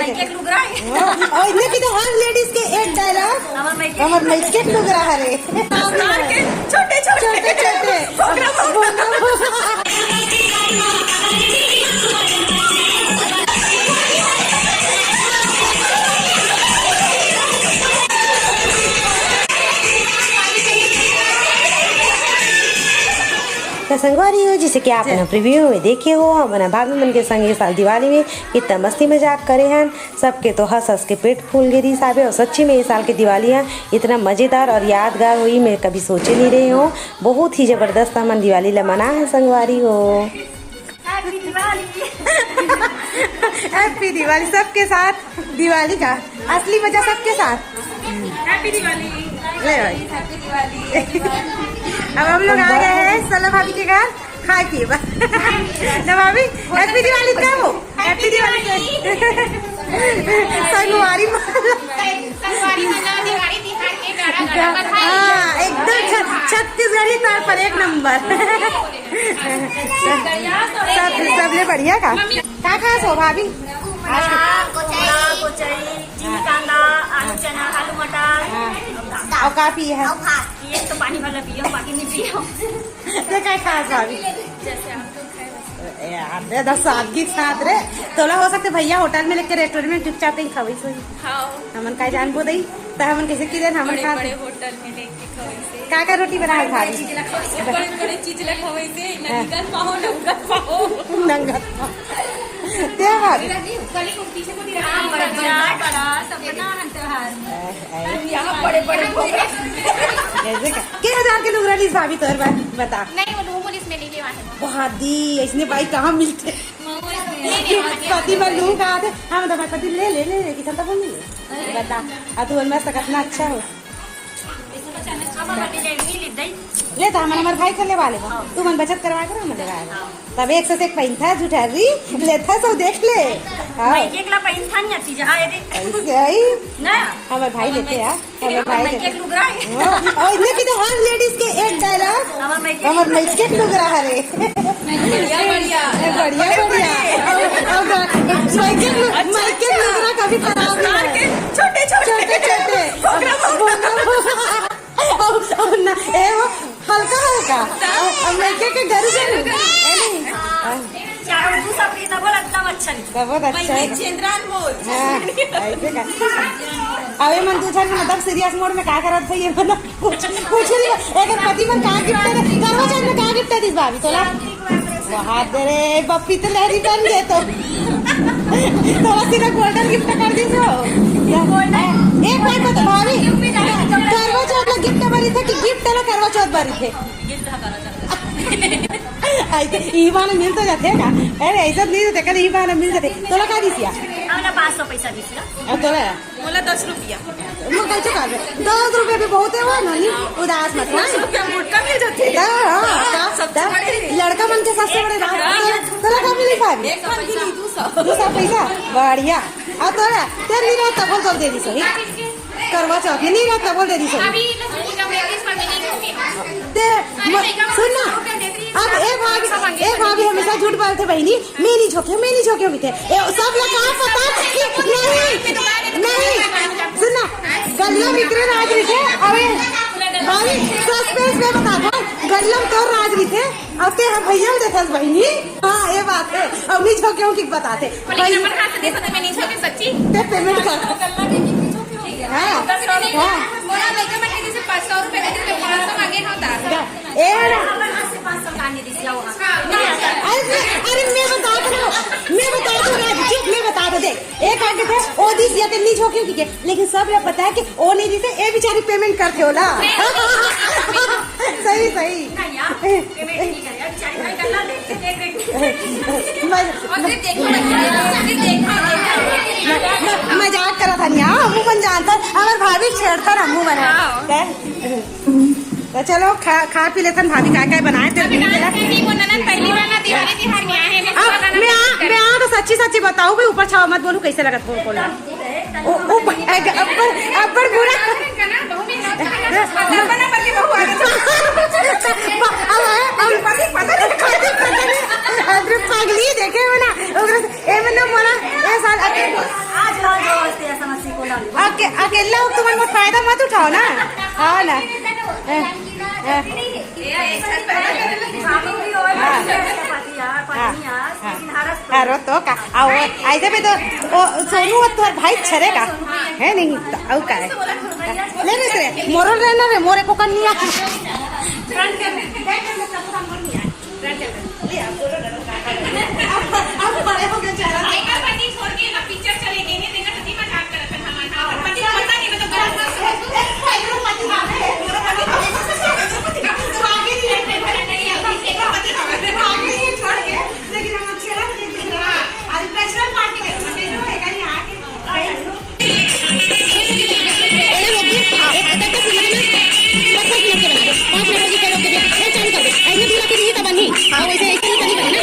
और इतने की तो हर लेडीज के एक डायलॉग हमार मेकअप लुगरा हरे छोटे छोटे छोटे तो संगवारी हो जैसे कि आपने प्रीव्यू में देखे हो हमारा भाभी मन के संग ये साल दिवाली में कितना मस्ती मजाक करे हैं सबके तो हंस हंस के पेट फूल गई साहब और सच्ची में ये साल की दिवालियाँ इतना मज़ेदार और यादगार हुई मैं कभी सोचे नहीं रही हूँ। बहुत ही ज़बरदस्त हमन दिवाली ला मना है संगवारी हो। हैप्पी दिवाली सबके साथ दिवाली का असली मजा सबके साथ। हैप्पी दिवाली। अब हम लोग आ गए हैं सला भाभी के घर खाए पिए ना भाभी। हैप्पी दिवाली का हो हैप्पी दिवाली संगवारी हाँ एकदम छत्तीसगढ़ी तौर पर एक नंबर। सबले बढ़िया का खा सो भाभी आलू मटर और का पिए है तो पानी वाला पियो बाकी नहीं पियो क्या खास भाभी यार दस सादगी साथ रे तोला हो सकते भैया होटल में लेके रेस्टोरेंट में चुपचाप ही खवई सोई हमन का जान बो दई त हमन कैसे की देन हमन खा होटल में लेके खवई का रोटी बना है भाभी बड़े चीज ला खवई से नंगत पाओ नंगत ते भाभी गली को पीछे को दिखा बड़ा सब बना है त्योहार यहां बड़े बड़े ऐसे का के हजार के लोग रही भाभी तोर बात बता नहीं वो पुलिस में नहीं लेवा है बहुत दी इसने भाई कहां मिलते पति पर लूं का थे हम तो पति ले ले ले कितना तो बोल बता आ तू मस्त कितना अच्छा हो ले तो हमारे भाई कर ले वाले तू मन बचत करवा कर हम लगाएगा तब एक से एक पैन था झूठा री ले था सब देख ले हां एक ला पैन था नहीं आती जा ऐसे आई ना हमारे भाई लेते यार हमारे भाई एक लुगरा और इतने की तो हर लेडीज के एक डायलॉग हमारे मेकअप लुगरा हरे बढ़िया बढ़िया बढ़िया मेकअप लुगरा कभी खराब नहीं छोटे छोटे छोटे ना ए वो हल्का हल्का मेकअप के घर से बहुत अच्छा अबे मन दूसरा मतलब सीरियस मोड में क्या करत है ये मतलब कुछ एक पति में क्या गिफ्ट है करवा चौथ में क्या गिफ्ट है दिस भाभी तोला बहुत रे पप्पी तो लहरी बन गए तो थोड़ा सीधा गोल्डन गिफ्ट कर दी तो एक बार बता भाभी करवा चौथ में गिफ्ट भरी थे कि गिफ्ट ना करवा चौथ भरी थे ऐसे ईवान मिल तो जाते का अरे ऐसा नहीं होते कल ईवान मिल जाते तोला का दिसिया हमने 500 पैसा दिसिया अब तोला बोला 10 रुपया मैं कह चुका है 10 रुपया भी बहुत है वो नहीं उदास मत 10 रुपया मोटका मिल जाते हां सब लड़का मन के सबसे बड़े राज तोला का मिली भाभी 200 पैसा बढ़िया अब तोला तेरी रात तब बोल दे दी सही करवा चौथ नहीं रात तब बोल दे दी सही अभी सुन ना अब एक भाभी हमेशा झूठ बोलते बहनी मैं नहीं झोंके भी थे सब लोग कहाँ पता नहीं सुनना गल्ला बिक्रे राज थे अरे भाभी सस्पेंस में बता दो गल्ला तो राज थे अब ते हम भैया देखा बहनी हाँ ये बात है अब नहीं झोंके की बताते सच्ची पेमेंट कर अरे मैं बता दो देख एक आगे थे ओ दी दिया ते नहीं झोंके की के लेकिन सब लोग पता है कि ओ नहीं दी थे ए बेचारी पेमेंट करते हो ना सही सही मजाक करा था नहीं हमू मन जानता हमारे भाभी छेड़ता हमू बना तो चलो खा पी लेते भाभी क्या बनाए मैं तो सच्ची बताऊँ भाई ऊपर छाव मत बोलूँ कैसे लगा बोल अब्बर बुरा पागली देखे ना अकेला हो तुम्हारे मोट फायदा मत उठाओ ना। हाँ ना रो तो का आओ ऐसे भी तो सोनू और तुम्हारे भाई छरेगा है नहीं आओ का है ले रे मोरल रहना रे मोरे को करनी आती अब बड़े हो गए चेहरा पति छोड़ के ना पिक्चर चलेंगे नहीं देखा सती मजाक करत है हमारा पति पता नहीं मतलब मेरा पति आगे नहीं रहते नहीं एक पति आगे ये छोड़ के लेकिन हम अच्छे ना देख रहा आज नेशनल पार्टी के छोटे जो है कहीं आके वैसे ऐसे ही कभी बने ना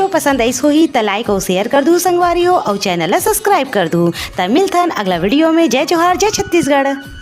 वीडियो पसंद आई हो ही तो लाइक और शेयर कर दूँ संगवारी हो और चैनल सब्सक्राइब कर दूँ। तब मिलथन अगला वीडियो में। जय जोहार, जय छत्तीसगढ़।